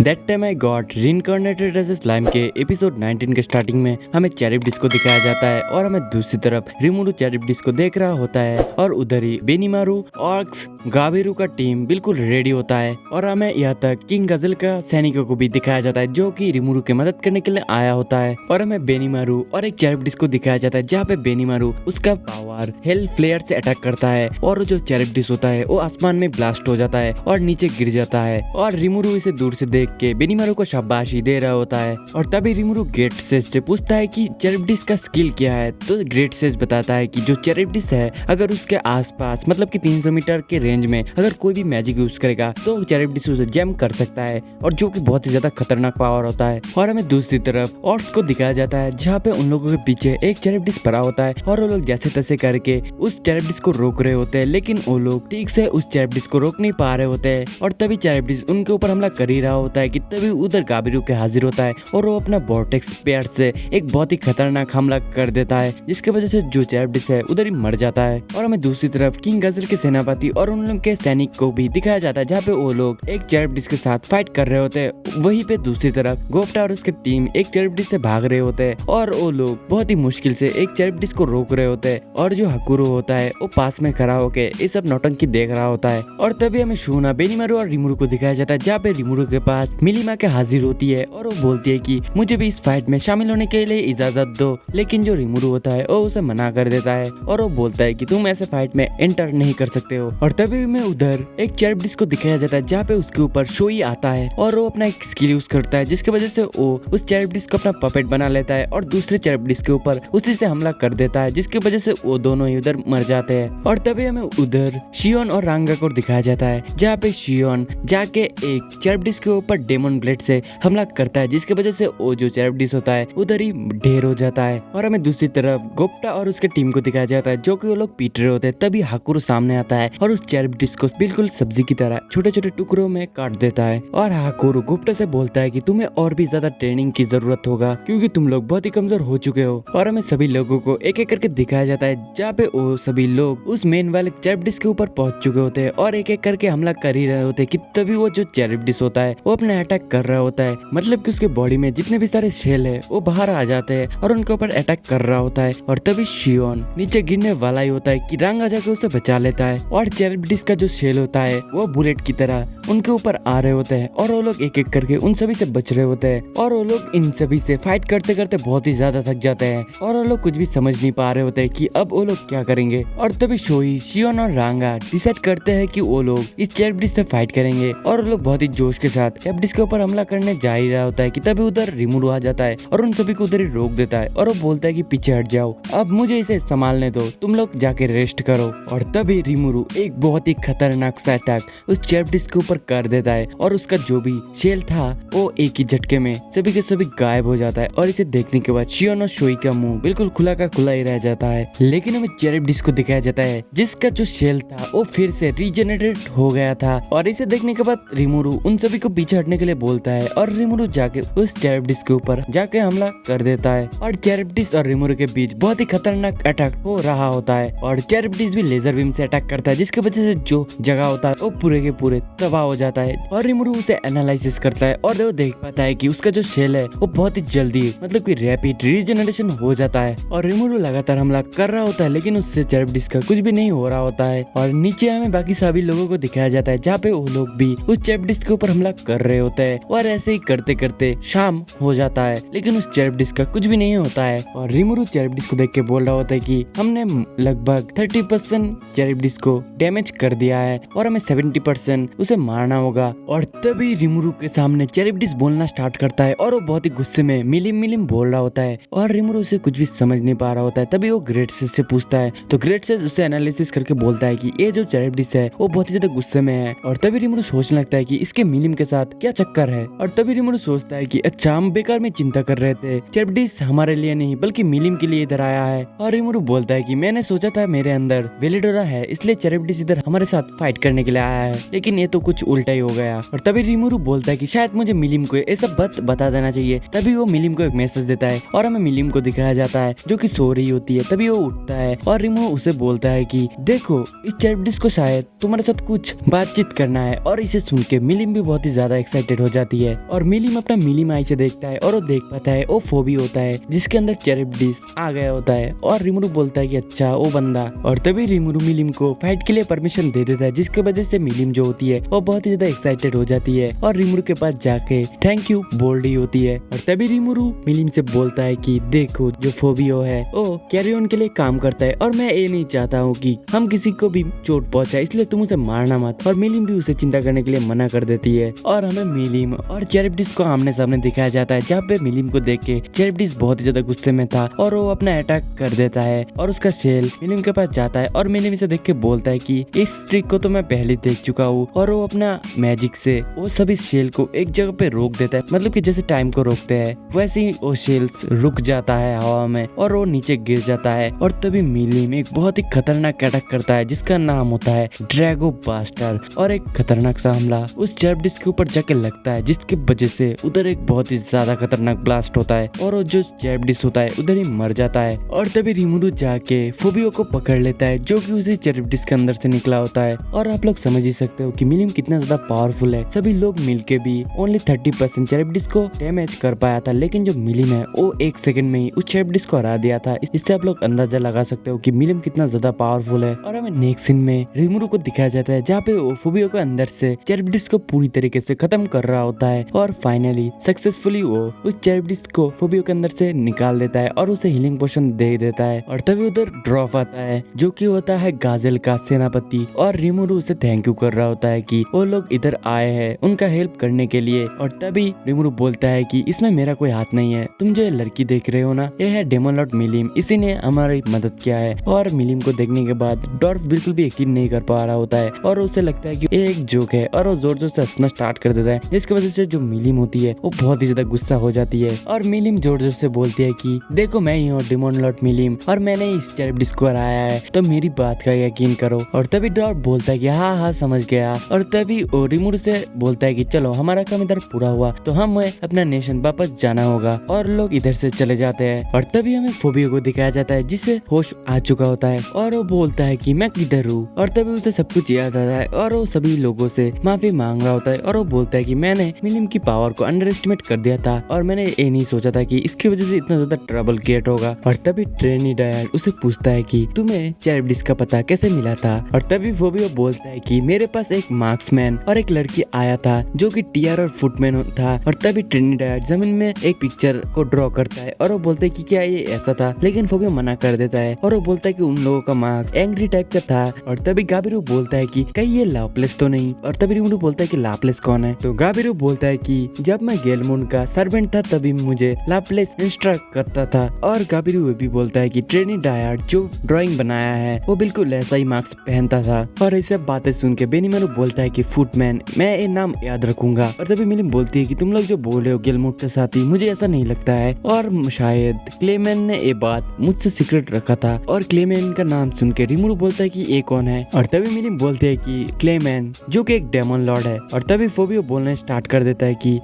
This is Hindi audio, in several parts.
That time I got reincarnated as slime के एपिसोड 19 के स्टार्टिंग में हमें चैरिब्डिस को दिखाया जाता है और हमें दूसरी तरफ रिमुरु चैरिब्डिस को देख रहा होता है और उधर ही बेनीमारू ऑर्क्स गाबिरू का टीम बिल्कुल रेडी होता है और हमें यहाँ तक किंग गजल का सैनिकों को भी दिखाया जाता है जो कि रिमुरु की मदद करने के लिए आया होता है और हमें बेनीमारू और एक चैरिब्डिस को दिखाया जाता है जहाँ पे बेनीमारू उसका पावर हेल फ्लेयर से अटैक करता है और जो चैरिब्डिस होता है वो आसमान में ब्लास्ट हो जाता है और नीचे गिर जाता है और रिमुरु इसे दूर से देख के बेनीमारू को शाबाशी दे रहा होता है और तभी रिमुरु ग्रेट सेज से पूछता है कि चैरिब्डिस का स्किल क्या है। तो ग्रेट सेज बताता है कि जो चैरिब्डिस है अगर उसके आसपास मतलब कि 300 मीटर के रेंज में अगर कोई भी मैजिक यूज करेगा तो चैरिब्डिस उसे जैम कर सकता है और जो कि बहुत ही ज्यादा खतरनाक पावर होता है। और हमें दूसरी तरफ ऑर्क्स को दिखाया जाता है जहाँ पे उन लोगों के पीछे एक चैरिब्डिस पड़ा होता है और वो लोग जैसे तैसे करके उस चैरिब्डिस को रोक रहे होते हैं, लेकिन वो लोग ठीक से उस चैरिब्डिस को रोक नहीं पा रहे होते हैं और तभी चैरिब्डिस उनके ऊपर हमला कर ही रहा होता है कि तभी उधर गाबिरू के हाजिर होता है और वो अपना वोर्टेक्स पेयर से एक बहुत ही खतरनाक हमला कर देता है जिसकी वजह से जो चैरिब्डिस है उधर ही मर जाता है। और हमें दूसरी तरफ किंग गजल के सेनापति और उन लोग के सैनिक को भी दिखाया जाता है जहाँ पे वो लोग एक चैरिब्डिस के साथ फाइट कर रहे होते हैं। वहीं पे दूसरी तरफ गोप्टा और उसकी टीम एक चैरिब्डिस से भाग रहे होते हैं और वो लोग बहुत ही मुश्किल से एक चैरिब्डिस को रोक रहे होते हैं और जो हकुरो होता है वो पास में खड़ा होके ये सब नौटंकी देख रहा होता है। और तभी हमें शूना बेनीमारू और रिमुरु को दिखाया जाता है जहाँ पे रिमुरु के पास मिलीमा के हाजिर होती है और वो बोलती है कि मुझे भी इस फाइट में शामिल होने के लिए इजाजत दो, लेकिन जो रिमुरु होता है वो उसे मना कर देता है और वो बोलता है कि तुम ऐसे फाइट में एंटर नहीं कर सकते हो। और तभी में उधर एक चैरिब्डिस को दिखाया जाता है जहाँ पे उसके ऊपर शोई आता है और वो अपना एक स्किल यूज करता है जिसकी वजह से वो उस चैरिब्डिस को अपना पपेट बना लेता है और दूसरे चैरिब्डिस के ऊपर उसी से हमला कर देता है जिसकी वजह से वो दोनों ही उधर मर जाते हैं। और तभी हमें उधर शियोन और रांगा को दिखाया जाता है जहाँ पे शियोन जाके एक चैरिब्डिस के ऊपर डेमन ब्लेड से हमला करता है जिसकी वजह से वो जो चैरिब्डिस होता है उधर ही ढेर हो जाता है। और हमें दूसरी तरफ गोप्टा और उसके टीम को दिखाया जाता है जो कि वो लोग पीट रहे होते हैं। तभी हाकुरो सामने आता है और उस चैरिब्डिस को बिल्कुल सब्जी की तरह छोटे छोटे टुकड़ों में काट देता है और हाकुरो गोप्टा से बोलता है कि तुम्हें और भी ज्यादा ट्रेनिंग की जरूरत होगा क्योंकि तुम लोग बहुत ही कमजोर हो चुके हो। और हमें सभी लोगों को एक एक करके दिखाया जाता है जहाँ पे वो सभी लोग उस मेन वाले चैरिब्डिस के ऊपर पहुंच चुके होते हैं और एक एक करके हमला कर ही रहे होते हैं कि तभी वो जो चैरिब्डिस होता है वो अपना अटैक कर रहा होता है, मतलब कि उसके बॉडी में जितने भी सारे शेल है वो बाहर आ जाते हैं और उनके ऊपर अटैक कर रहा होता है। और तभी शियोन नीचे गिरने वाला ही होता है कि रांगा जाके उसे बचा लेता है और चैरिब्डिस का जो शेल होता है वो बुलेट की तरह उनके ऊपर आ रहे होते हैं और वो लोग एक एक करके उन सभी से बच रहे होते हैं और वो लोग इन सभी से फाइट करते करते बहुत ही ज्यादा थक जाते हैं और वो लोग कुछ भी समझ नहीं पा रहे होते हैं कि अब वो लोग क्या करेंगे। और तभी शोई शियोन और रांगा डिसाइड करते हैं कि वो लोग इस चैरिब्डिस से फाइट करेंगे और वो लोग बहुत ही जोश के साथ चैरिब्डिस के ऊपर हमला करने जा ही रहा होता है कि तभी उधर रिमुरु आ जाता है और उन सभी को उधर ही रोक देता है और वो बोलता है कि पीछे हट जाओ, अब मुझे इसे संभालने दो, तुम लोग जाके रेस्ट करो। और तभी रिमुरु एक बहुत ही खतरनाक सा अटैक उस चैरिब्डिस के ऊपर कर देता है और उसका जो भी शेल था वो एक ही झटके में सभी के सभी गायब हो जाता है। और इसे देखने के बाद शियोन और शोई का मुंह बिल्कुल खुला का खुला ही रह जाता है। लेकिन हमें चैरिब्डिस को दिखाया जाता है जिसका जो शेल था वो फिर से रीजनरेट हो गया था और इसे देखने के बाद रिमुरु उन सभी को पीछे हटने के लिए बोलता है और रिमुरु जाके उस चैरिब्डिस के ऊपर जाके हमला कर देता है और चैरिब्डिस और रिमुरु के बीच बहुत ही खतरनाक अटैक हो रहा होता है और चैरिब्डिस भी लेजर बीम से अटैक करता है जिसकी वजह से जो जगह होता है वो पूरे के पूरे तबाह हो जाता है। और रिमुरु उसे एनालिसिस करता है और वो देख पाता है कि उसका जो शेल है वो बहुत ही जल्दी मतलब कि रैपिड रीजनरेशन हो जाता है और रिमुरु लगातार हमला कर रहा होता है लेकिन उससे चैरिब्डिस का कुछ भी नहीं हो रहा होता है। और नीचे हमें बाकी सभी लोगों को दिखाया जाता है जहाँ पे वो लोग भी उस चैरिब्डिस के ऊपर हमला कर रहे होते हैं और ऐसे ही करते करते शाम हो जाता है लेकिन उस चैरिब्डिस का कुछ भी नहीं होता है। और रिमुरु चैरिब्डिस को देख के बोल रहा होता है कि हमने लगभग 30% चैरिब्डिस को डैमेज कर दिया है और हमें 70% उसे मारना होगा। और तभी रिमुरु के सामने चैरिब्डिस बोलना स्टार्ट करता है और वो बहुत ही गुस्से में मिलिम मिलिम बोल रहा होता है और रिमुरु उसे कुछ भी समझ नहीं पा रहा होता है। तभी वो ग्रेट सेज से पूछता है तो ग्रेट सेज उसे एनालिसिस करके बोलता है कि ये जो चैरिब्डिस है वो बहुत ही ज्यादा गुस्से में है। और तभी रिमुरु सोचने लगता है कि इसके मिलिम के साथ क्या चक्कर है। और तभी रिमुरु सोचता है कि अच्छा हम बेकार में चिंता कर रहे थे, चैरिब्डिस हमारे लिए नहीं बल्कि मिलिम के लिए इधर आया है। और रिमुरु बोलता है कि मैंने सोचा था मेरे अंदर वेलिडोरा है इसलिए चैरिब्डिस इधर हमारे साथ फाइट करने के लिए आया है, लेकिन ये तो कुछ उल्टा ही हो गया। और तभी रिमुरु बोलता है कि शायद मुझे मिलिम को ये सब बात बता देना चाहिए। तभी वो मिलिम को एक मैसेज देता है और हमें मिलिम को दिखाया जाता है जो कि सो रही होती है। तभी वो उठता है और रिमुरु उसे बोलता है कि देखो इस चैरिब्डिस को शायद तुम्हारे साथ कुछ बातचीत करना है। और इसे सुन के मिलिम भी बहुत ही ज्यादा एक्साइटेड हो जाती है और मिलीम अपना मिलीम आई से देखता है और वो देख पाता है वो फोबी होता है जिसके अंदर चैरिप्टिस आ गया होता है और रिमुरु बोलता है कि अच्छा वो बंदा। और तभी रिमुरु मिलीम को फाइट के लिए परमिशन दे देता है जिसकी वजह से मिलीम जो होती है वो बहुत ही ज्यादा एक्साइटेड हो जाती है और रिमुरु के पास जाके थैंक यू बोल रही होती है। और तभी रिमुरु मिलीम से बोलता है कि देखो जो फोबियो है वो कैरी ऑन के लिए काम करता है और मैं ये नहीं चाहता हूँ कि हम किसी को भी चोट पहुंचाए, इसलिए तुम उसे मारना मत। और मिलीम भी उसे चिंता करने के लिए मना कर देती है और हमें मिलीम और चैरिप्टिस को आमने सामने दिखाया जाता है जहाँ पे मिलीम को देख के चैरिप्टिस बहुत ही ज्यादा गुस्से में था और वो अपना अटैक कर देता है और उसका शेल मिलीम के पास जाता है और मिलीम इसे देख के बोलता है कि इस ट्रिक को तो मैं पहले देख चुका हूँ। और वो अपना मैजिक से वो सभी शेल को एक जगह पे रोक देता है, मतलब कि जैसे टाइम को रोकते हैं वैसे ही वो शेल्स रुक जाता है हवा में और वो नीचे गिर जाता है। और तभी मिलीम एक बहुत ही खतरनाक अटैक करता है जिसका नाम होता है ड्रैगो बास्टर और एक खतरनाक सा हमला उस चैरिप्टिस के ऊपर जाके लगता है जिसकी वजह से उधर एक बहुत ही ज्यादा खतरनाक ब्लास्ट होता है और वो जो चैरिप्टिस होता है उधर ही मर जाता है। और तभी रिमुरु जाके फोबियो को पकड़ लेता है जो कि उसी चैरिप्टिस के अंदर से निकला होता है। और आप लोग समझ ही सकते हो कि मिलीम कितना ज्यादा पावरफुल है। सभी लोग मिलके भी ओनली 30% चैरिप्टिस को डैमेज कर पाया था, लेकिन जो मिलीम है वो 1 सेकंड में ही उस चैरिप्टिस को हरा दिया था। इससे आप लोग अंदाजा लगा सकते हो कि मिलीम कितना ज्यादा पावरफुल है। और हमें नेक्स्ट सीन में रिमुरु को दिखाया जाता है जहाँ पे वो फोबियो के अंदर से चैरिप्टिस को पूरी तरीके से खत्म कर रहा होता है और फाइनली सक्सेसफुली वो उस चैरिप्टिस को फोबियो के अंदर से निकाल देता है और उसे हीलिंग पोशन दे देता है। और तभी उधर ड्रॉप आता है जो कि होता है गाजेल का सेनापति और रिमुरु उसे थैंक यू कर रहा होता है कि वो लोग इधर आए हैं उनका हेल्प करने के लिए। और तभी रिमुरु बोलता है कि इसमें मेरा कोई हाथ नहीं है, तुम जो लड़की देख रहे हो ना ये है डेमन लॉर्ड मिलीम, इसी ने हमारी मदद किया है। और मिलीम को देखने के बाद डॉर्फ बिल्कुल भी यकीन नहीं कर पा रहा होता है और उसे लगता है कि ये एक जोक है और वो जोर जोर से हंसना स्टार्ट कर देता है जिसकी वजह से जो मिलीम होती है वो बहुत ही ज्यादा गुस्सा हो जाती है। और मिलीम जोर जोर से बोलती है कि देखो मैं ही हूँ डेमन लॉर्ड मिलीम और मैंने इस चैरिप्टिस को हराया है तो मेरी बात का यकीन करो। और तभी डॉर्फ बोलता है कि हाँ हाँ समझ गया। और तभी रिमुरु से बोलता है कि चलो हमारा काम इधर पूरा हुआ तो हमें अपना नेशन वापस जाना होगा और लोग इधर से चले जाते हैं। और तभी हमें फोबियो को दिखाया जाता है जिसे होश आ चुका होता है और वो बोलता है कि मैं किधर हूँ। और तभी उसे सब कुछ याद आता है और वो सभी लोगों से माफी मांग रहा होता है और वो बोलता है कि मैंने मिलीम की पावर को अंडर एस्टिमेट कर दिया था और मैंने ये नहीं सोचा था कि इसकी वजह से इतना ज्यादा ट्रबल क्रिएट होगा। और तभी ट्रेनी डायड उसे पूछता है कि तुम्हें चैरिप्टिस का पता कैसे मिला था। और तभी फोबियो बोलता है कि मेरे पास एक मार्क्समैन और एक लड़की आया था जो कि टीआर और फुटमैन था। और तभी ट्रेनी डायड जमीन में एक पिक्चर को ड्रॉ करता है और वो बोलता है कि क्या ये ऐसा था, लेकिन फोबियो मना कर देता है और वो बोलता है कि उन लोगों का मार्क्स एंग्री टाइप का था। और तभी गाबिरो बोलता है कि कहीं ये लाप्लेस तो नहीं। और तभी रिमुरु बोलता है कि लाप्लेस कौन है। तो गाबिरो बोलता है कि जब मैं गेलमून का सर्वेंट था तभी मुझे लाप्लेस इंस्ट्रक्ट करता था। और गाबिरो भी बोलता है कि ट्रेनी डायड जो ड्राइंग बनाया है वो बिल्कुल ऐसा ही मार्क्स पहनता था। और ऐसे बातें सुन के बेनीमारू बोलता है कि फुटमैन मैं ये नाम याद रखूंगा। और तभी मिलीम बोलती है कि तुम लोग जो बोल रहे हो गेलमूट के साथ ही, मुझे ऐसा नहीं लगता है और शायद क्लेमेन ने ये बात मुझसे सीक्रेट रखा था। और क्लेमेन का नाम सुन के रिमुरु बोलता है कि ये कौन है। और तभी मिलीम बोलते है कि क्लेमेन जो कि एक डेमन लॉर्ड है। और तभी फोबियो बोलने स्टार्ट कर देता है कि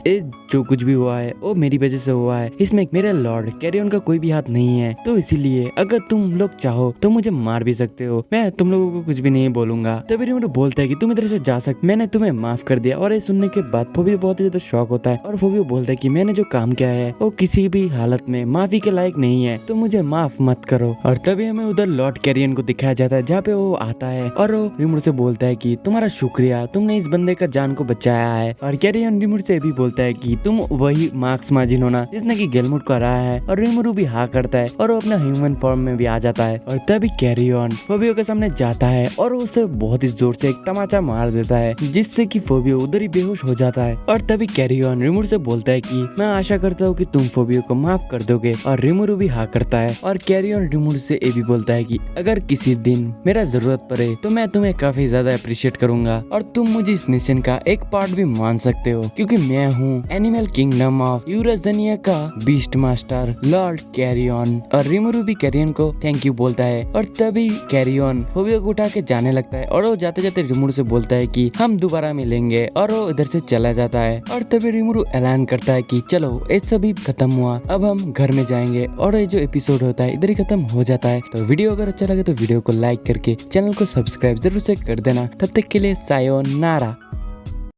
जो कुछ भी हुआ है वो मेरी वजह से हुआ है, इसमें मेरा लॉर्ड कैरियन का कोई भी हाथ नहीं है, तो इसीलिए अगर तुम लोग चाहो तो मुझे मार भी सकते हो, मैं तुम लोगों को कुछ भी नहीं बोलूंगा। तभी रिमुरु बोलता है कि तुम इधर से जा सकते, मैंने तुम्हें माफ कर दिया। और ये सुनने के बाद फोबियो बहुत ही ज्यादा शॉक होता है और फोबियो बोलता है कि मैंने जो काम किया है वो किसी भी हालत में माफी के लायक नहीं है, तो मुझे माफ मत करो। और तभी हमें उधर लॉर्ड कैरियन को दिखाया जाता है जहाँ पे वो आता है और वो रिमुरु से बोलता है कि तुम्हारा शुक्रिया, तुमने इस बंदे का जान को बचाया है। और कैरियन रिमुरु से भी बोलता है कि तुम वही मार्क्स माजिन होना जिसने की गेलमूट को हराया है। और रिमुरु भी हाँ करता है और वो अपना ह्यूमन फॉर्म में भी आ जाता है। और तभी कैरियन फोबियो के सामने जाता है और उसे बहुत ही जोर से एक तमाचा मार देता है जिससे कि फोबियो उधर ही बेहोश हो जाता है। और तभी कैरियन रिमुरु से बोलता है कि मैं आशा करता हूँ कि तुम फोबियो को माफ कर दोगे। और रिमुरु भी हाँ करता है। और कैरियन रिमुरु से ये भी बोलता है कि अगर किसी दिन मेरा जरूरत पड़े तो मैं तुम्हें काफी ज्यादा अप्रिशिएट करूंगा और तुम मुझे इस नेशन का एक पार्ट भी मान सकते हो, क्योंकि मैं हूँ एनिमल किंगडम ऑफ यूराजनिया का बीस्ट मास्टर लॉर्ड कैरियन। और रिमुरु भी कैरियन को थैंक यू बोलता है। और तभी कैरियन फोबियो को उठा के जाने लगता है और वो जाते जाते रिमुरु से बोलता है कि हम दोबारा मिलेंगे और वो इधर से चला जाता है। और तभी रिमुरु ऐलान करता है कि चलो ये सभी खत्म हुआ, अब हम घर में जाएंगे। और ये जो एपिसोड होता है इधर ही खत्म हो जाता है। तो वीडियो अगर अच्छा लगे तो वीडियो को लाइक करके चैनल को सब्सक्राइब जरूर से कर देना। तब तक के लिए सायोनारा।